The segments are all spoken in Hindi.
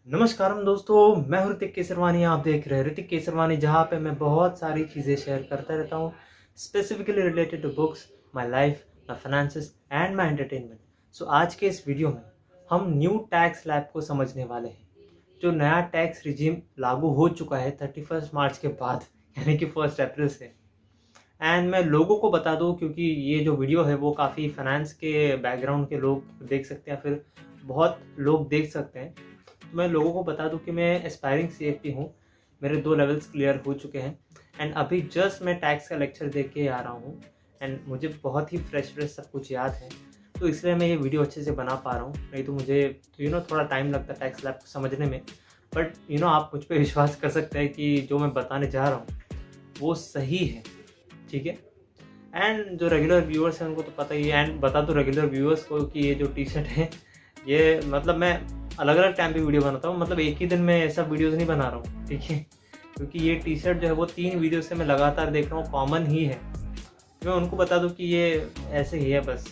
नमस्कारम दोस्तों, मैं हूं ऋतिक केसरवानी। आप देख रहे हैं ऋतिक केसरवानी, जहां पे मैं बहुत सारी चीज़ें शेयर करता रहता हूं, specifically related to books, my life, my finances and my entertainment. So आज के इस वीडियो में हम न्यू टैक्स स्लैब को समझने वाले हैं, जो नया टैक्स रिजीम लागू हो चुका है 31 मार्च के बाद, यानी कि 1 अप्रैल से। एंड मैं लोगों को बता दूं, क्योंकि ये जो वीडियो है वो काफ़ी फाइनेंस के बैकग्राउंड के लोग देख सकते हैं, फिर बहुत लोग देख सकते हैं। तो मैं लोगों को बता दूं कि मैं एस्पायरिंग सीएफपी हूं, मेरे 2 लेवल्स क्लियर हो चुके हैं। एंड अभी जस्ट मैं टैक्स का लेक्चर दे के आ रहा हूं, एंड मुझे बहुत ही फ्रेश सब कुछ याद है, तो इसलिए मैं ये वीडियो अच्छे से बना पा रहा हूँ। नहीं तो मुझे थोड़ा टाइम लगता है टैक्स लैब को समझने में। बट आप मुझ पर विश्वास कर सकते हैं कि जो मैं बताने जा रहा हूँ वो सही है, ठीक है। एंड जो रेगुलर व्यूअर्स हैं उनको तो पता ही है। एंड बता दो रेगुलर व्यूअर्स को कि ये जो टी शर्ट है, ये मतलब मैं अलग अलग टाइम पे वीडियो बनाता हूँ, मतलब एक ही दिन में ऐसा वीडियोस नहीं बना रहा हूँ, ठीक है। क्योंकि ये टी शर्ट जो है वो 3 वीडियो से मैं लगातार देख रहा हूँ, कॉमन ही है। मैं उनको बता दूँ कि ये ऐसे ही है, बस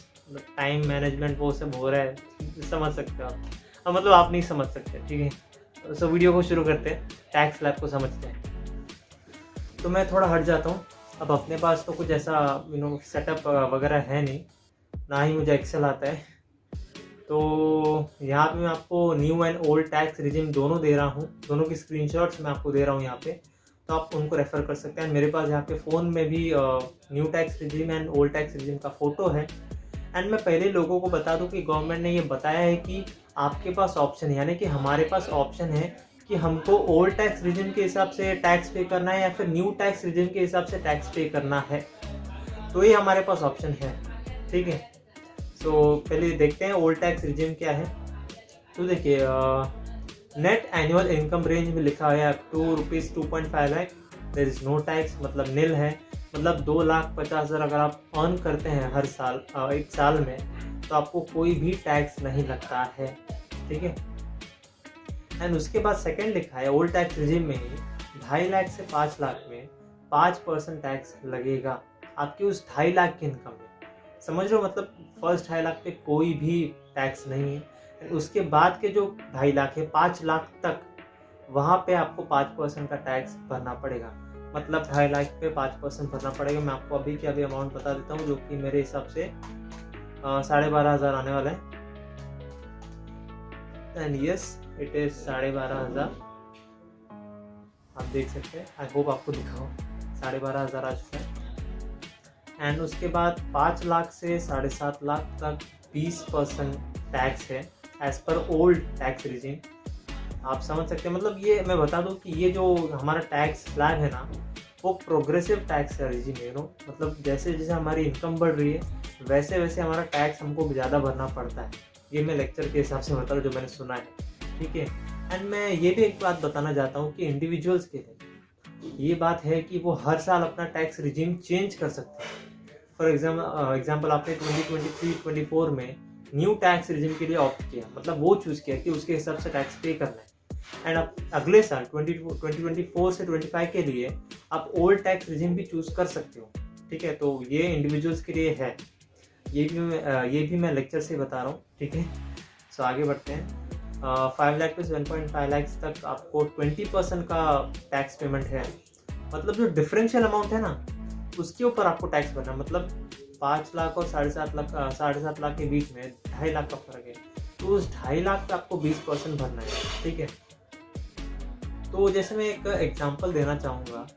टाइम मैनेजमेंट वो सब हो रहा है, समझ सकते हो आप। मतलब आप नहीं समझ सकते, ठीक है। सो वीडियो को शुरू करते हैं, टैक्स स्लैब को समझते हैं। तो मैं थोड़ा हट जाता हूँ। अब अपने पास तो कुछ ऐसा सेटअप वगैरह है नहीं, ना ही मुझे एक्सेल आता है। तो यहाँ पे मैं आपको new and old tax regime दोनों दे रहा हूँ, दोनों की स्क्रीनशॉट्स मैं आपको दे रहा हूँ यहाँ पे, तो आप उनको रेफर कर सकते हैं। मेरे पास यहाँ पे फ़ोन में भी new tax regime and old tax regime का फ़ोटो है। एंड मैं पहले लोगों को बता दूँ कि गवर्नमेंट ने ये बताया है कि आपके पास ऑप्शन है, यानी कि हमारे पास ऑप्शन है कि हमको ओल्ड टैक्स रिजिम के हिसाब से टैक्स पे करना है या फिर न्यू टैक्स रिजिम के हिसाब से टैक्स पे करना है। तो ये हमारे पास ऑप्शन है, ठीक है। सो पहले देखते हैं ओल्ड टैक्स रिजिम क्या है। तो देखिए, नेट एनुअल इनकम रेंज में लिखा है up to ₹2.5 lakh, there is no tax, मतलब निल है। मतलब 2,50,000 अगर आप अर्न करते हैं हर साल, एक साल में, तो आपको कोई भी टैक्स नहीं लगता है, ठीक है। एंड उसके बाद सेकंड लिखा है ओल्ड टैक्स रिजिम में ही 2.5 लाख से 5 लाख में 5% टैक्स लगेगा आपकी उस 2.5 लाख की इनकम में। समझ रहे हो, मतलब फर्स्ट 2.5 लाख पे कोई भी टैक्स नहीं है। उसके बाद के जो 2.5 लाख है, 5 लाख तक, वहाँ पे आपको 5% का टैक्स भरना पड़ेगा। मतलब 2.5 लाख पे 5% भरना पड़ेगा। मैं आपको अभी के अभी अमाउंट बता देता हूँ, जो कि मेरे हिसाब से 12,500 आने वाला है। एंड यस, इट इज 12,500, आप देख सकते हैं। आई होप आपको दिखा हो, 12,500 आ चुका है। एंड उसके बाद 5 लाख से 7.5 लाख तक 20% टैक्स है as per old tax regime. आप समझ सकते हैं, मतलब ये मैं बता दूं कि ये जो हमारा टैक्स स्लैब है ना, वो प्रोग्रेसिव टैक्स रिजिम है। मतलब जैसे जैसे हमारी इनकम बढ़ रही है, वैसे वैसे हमारा टैक्स हमको ज़्यादा भरना पड़ता है। ये मैं लेक्चर के हिसाब से बता रहा हूँ, जो मैंने सुना है, ठीक है। एंड मैं ये भी एक बात बताना चाहता हूँ कि इंडिविजुअल्स के लिए ये बात है कि वो हर साल अपना टैक्स रिजिम चेंज कर सकते हैं। फॉर एग्जाम्पल आपने 2023-24 में न्यू टैक्स रिजिम के लिए ऑप्ट किया, मतलब वो चूज़ किया कि उसके हिसाब से टैक्स पे करना है। एंड अब अगले साल 2024 से 25 के लिए आप ओल्ड टैक्स रिजिम भी चूज़ कर सकते हो, ठीक है। तो ये इंडिविजुअल्स के लिए है, ये भी मैं लेक्चर से बता रहा हूँ, ठीक है। सो आगे बढ़ते हैं। 5 लाख से 1.5 लाख तक आपको 20% का टैक्स पेमेंट है। मतलब जो डिफरेंशियल अमाउंट है ना, उसके ऊपर आपको टैक्स भरना। मतलब 5 लाख और 7.5 लाख के बीच में 2.5 लाख का फर्क है, तो उस 2.5 लाख पे आपको 20% भरना है, ठीक है। तो जैसे मैं एक एग्जांपल देना चाहूँगा,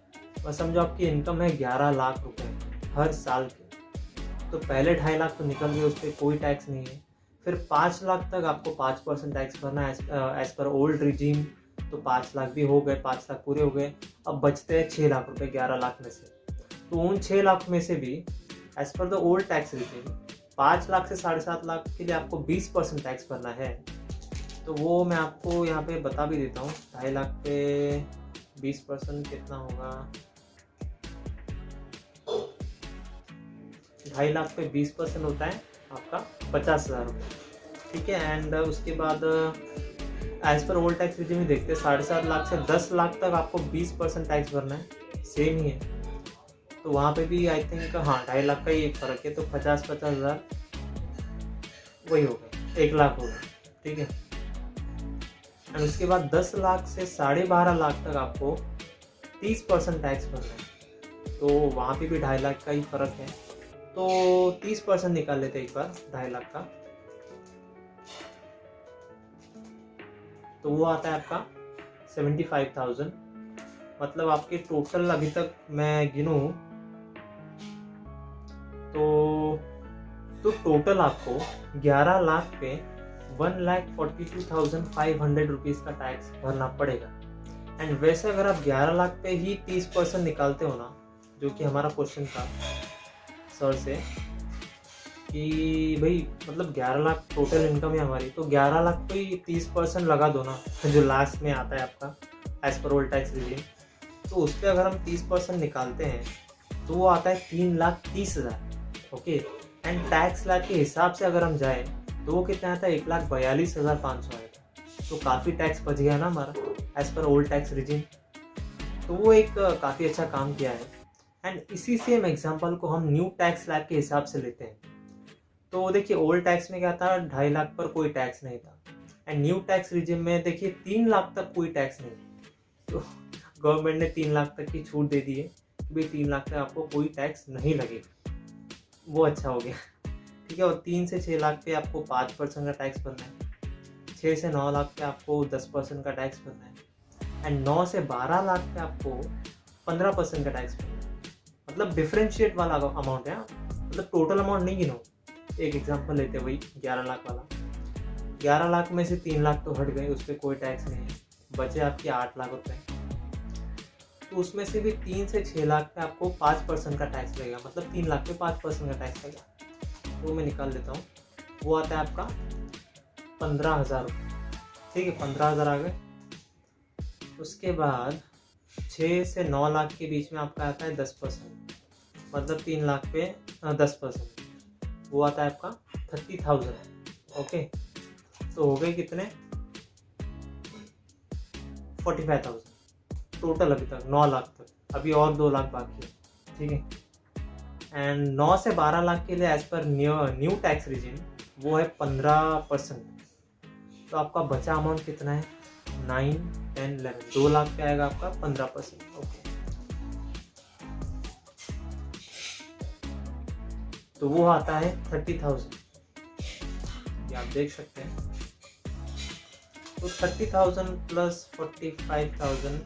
बस समझो आपकी इनकम है 11 लाख रुपए हर साल के, तो पहले 2.5 लाख तो निकल गए, उस पर कोई टैक्स नहीं है। फिर 5 लाख तक आपको 5% टैक्स भरना है एज पर ओल्ड रिजीम। तो 5 लाख भी हो गए, 5 लाख पूरे हो गए। अब बचते हैं 6 लाख रुपए 11 लाख में से। तो उन 6 लाख में से भी as per the old tax regime 5 lakh से 7.5 लाख के लिए आपको 20% टैक्स भरना है। तो वो मैं आपको यहाँ पे बता भी देता हूँ। 2.5 लाख पे 20% कितना होगा? 2.5 लाख पे 20% होता है आपका 50,000 रुपये, ठीक है। एंड उसके बाद as per old tax regime देखते हैं, 7.5 लाख से 10 लाख तक आपको 20% टैक्स भरना है, सेम ही है। तो वहाँ पे भी आई थिंक 2.5 लाख का ही फर्क है, तो 50,000 वही हो गया, 1 लाख हो गया, ठीक है। एंड उसके बाद 10 लाख से 12.5 लाख तक आपको 30% टैक्स भरना है। तो वहाँ पे भी 2.5 लाख का ही फ़र्क है, तो 30% निकाल लेते हैं एक बार 2.5 लाख का। तो वो आता है आपका 75,000। मतलब आपके टोटल अभी तक मैं गिनूँ तो टोटल आपको 11 लाख पे 1,42,500 रुपीज़ का टैक्स भरना पड़ेगा। एंड वैसे अगर आप 11 लाख पे ही 30% निकालते हो ना, जो कि हमारा क्वेश्चन था सर से कि भाई मतलब 11 लाख टोटल इनकम है हमारी, तो 11 लाख पे ही 30% लगा दो ना, जो लास्ट में आता है आपका as per old tax regime. तो उस पर अगर हम 30% निकालते हैं तो वो आता है 3,30,000। ओके, एंड टैक्स लाख के हिसाब से अगर हम जाएँ तो वो कितना आता है 1,42,500 आएगा। तो काफ़ी टैक्स बच गया ना हमारा as per old tax regime. तो वो एक काफ़ी अच्छा काम किया है। एंड इसी सेम एग्जांपल को हम न्यू टैक्स स्लैब के हिसाब से लेते हैं। तो देखिए ओल्ड टैक्स में क्या था, 2.5 लाख पर कोई टैक्स नहीं था। एंड न्यू टैक्स रिजिम में देखिए 3 लाख तक कोई टैक्स नहीं। तो गवर्नमेंट ने 3 लाख तक की छूट दे दी है कि भाई 3 लाख तक आपको कोई टैक्स नहीं लगेगा। वो अच्छा हो गया, ठीक है। और 3 से 6 लाख पे आपको 5% का टैक्स भरना है, 6 से 9 लाख पे आपको 10% का टैक्स भरना है, एंड 9 से 12 लाख पे आपको 15% का टैक्स भरना है। मतलब डिफरेंशिएट वाला अमाउंट है, मतलब टोटल अमाउंट नहीं गिनो। एक एग्जांपल लेते हैं वही 11 लाख वाला। 11 लाख में से 3 लाख तो हट गए, उस पर कोई टैक्स नहीं है, बचे आपके 8 लाख रुपए। तो उसमें से भी 3 से 6 लाख पे आपको 5% का टैक्स लगेगा, मतलब 3 लाख पे 5% का टैक्स लगेगा। तो मैं निकाल लेता हूँ, वो आता है आपका 15,000 रुपये। ठीक है, 15,000 आ गए। उसके बाद 6 से 9 लाख के बीच में आपका आता है 10%, मतलब 3 लाख पे 10%, वो आता है आपका 30,000। ओके, तो हो गए कितने 45,000 टोटल अभी तक 9 लाख तक, अभी और 2 लाख बाकी है। ठीक है, एंड 9 से 12 लाख के लिए as per new tax regime वो है 15%। तो आपका बचा अमाउंट कितना है 9, 10, 11, 2 लाख पे आएगा आपका 15%। ओके, तो वो आता है 30,000, ये आप देख सकते हैं। तो 30,000 प्लस 45,000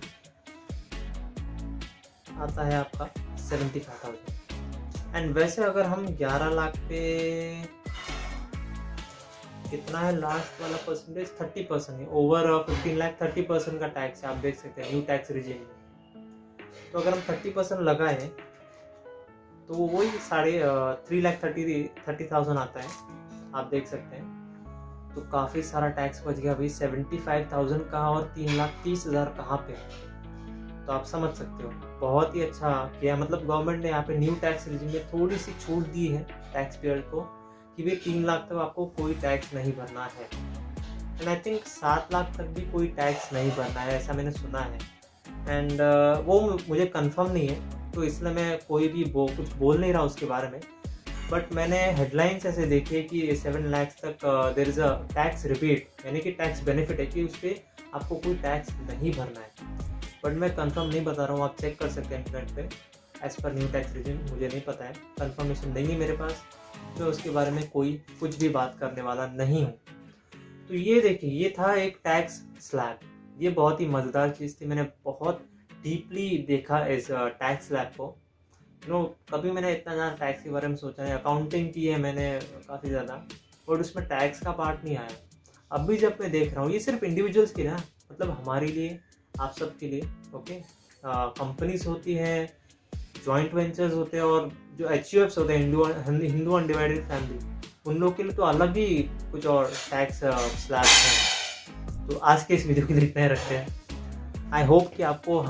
आता है आपका 75,000। एंड वैसे अगर हम 11 लाख पे कितना है लास्ट वाला परसेंटेज 30% है, ओवर 15 लाख 30% का टैक्स है, आप देख सकते हैं न्यू टैक्स रिजिम में। तो अगर हम 30% लगाए तो वो वही 3,30,000 आता है, आप देख सकते हैं। तो काफ़ी सारा टैक्स बच गया भाई। 75,000 कहाँ और 3,30,000 कहाँ पे। तो आप समझ सकते हो बहुत ही अच्छा किया, मतलब गवर्नमेंट ने यहाँ पे न्यू टैक्स रिजिम में थोड़ी सी छूट दी है टैक्स पेयर को कि भाई 3 लाख तक आपको कोई टैक्स नहीं भरना है। एंड आई थिंक 7 लाख तक भी कोई टैक्स नहीं भरना है, ऐसा मैंने सुना है। एंड वो मुझे कंफर्म नहीं है, तो इसलिए मैं कोई भी कुछ बोल नहीं रहा उसके बारे में। बट मैंने हेडलाइंस ऐसे देखी है कि 7 लाख तक there is a tax rebate, यानी कि टैक्स बेनिफिट है कि उस पर आपको कोई टैक्स नहीं भरना है। बट मैं कंफर्म नहीं बता रहा हूँ, आप चेक कर सकते हैं इंटरनेट पे as per new tax regime. मुझे नहीं पता है, कंफर्मेशन नहीं है मेरे पास, तो उसके बारे में कुछ भी बात करने वाला नहीं हूँ। तो ये देखिए, ये था एक टैक्स स्लैब। ये बहुत ही मज़ेदार चीज़ थी, मैंने बहुत डीपली देखा इस टैक्स स्लैब को। कभी मैंने इतना ज़्यादा टैक्स के बारे में सोचा नहीं। अकाउंटिंग की है मैंने काफ़ी ज़्यादा, और उसमें टैक्स का पार्ट नहीं आया। अभी जब मैं देख रहा हूँ, ये सिर्फ इंडिविजुअल्स की ना, मतलब हमारे लिए, आप सब के लिए। ओके, कंपनीज होती हैं, जॉइंट वेंचर्स होते हैं, और जो HUFs होते हैं, हिंदू अनडिवाइडेड फैमिली, उन लोग के लिए तो अलग ही कुछ और टैक्स स्लैब है। तो आज के इस वीडियो के लिए इतना ही रखते हैं। आई होप कि आपको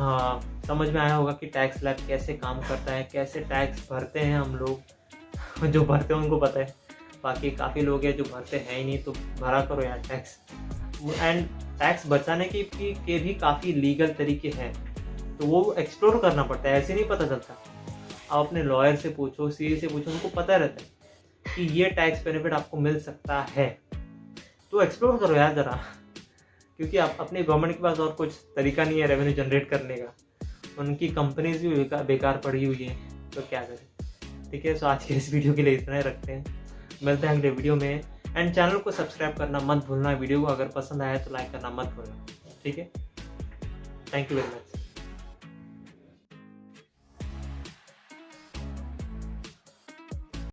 समझ में आया होगा कि टैक्स स्लैब कैसे काम करता है, कैसे टैक्स भरते हैं हम लोग। जो भरते हैं उनको पता है, बाकी काफ़ी लोग हैं जो भरते हैं ही नहीं, तो भरा करो यार टैक्स। एंड टैक्स बचाने के भी काफ़ी लीगल तरीके हैं, तो वो एक्सप्लोर करना पड़ता है, ऐसे नहीं पता चलता। आप अपने लॉयर से पूछो, CA से पूछो, उनको पता रहता है कि ये टैक्स बेनिफिट आपको मिल सकता है। तो एक्सप्लोर करो यार ज़रा, क्योंकि आप अपनी गवर्नमेंट के पास और कुछ तरीका नहीं है रेवेन्यू जनरेट करने का, उनकी कंपनीज भी बेकार पड़ी हुई हैं, तो क्या करें। ठीक है, सो आज के इस वीडियो के लिए इतना ही रखते हैं, मिलते हैं अगले वीडियो में। एंड चैनल को सब्सक्राइब करना मत भूलना, वीडियो को अगर पसंद आया तो लाइक करना मत भूलना। ठीक है, थैंक यू वेरी मच।